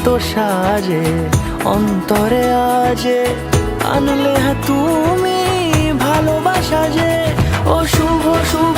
কত সাজে অন্তরে আজে আনলে তুমি ভালোবাসা যে ও শুভ শুভ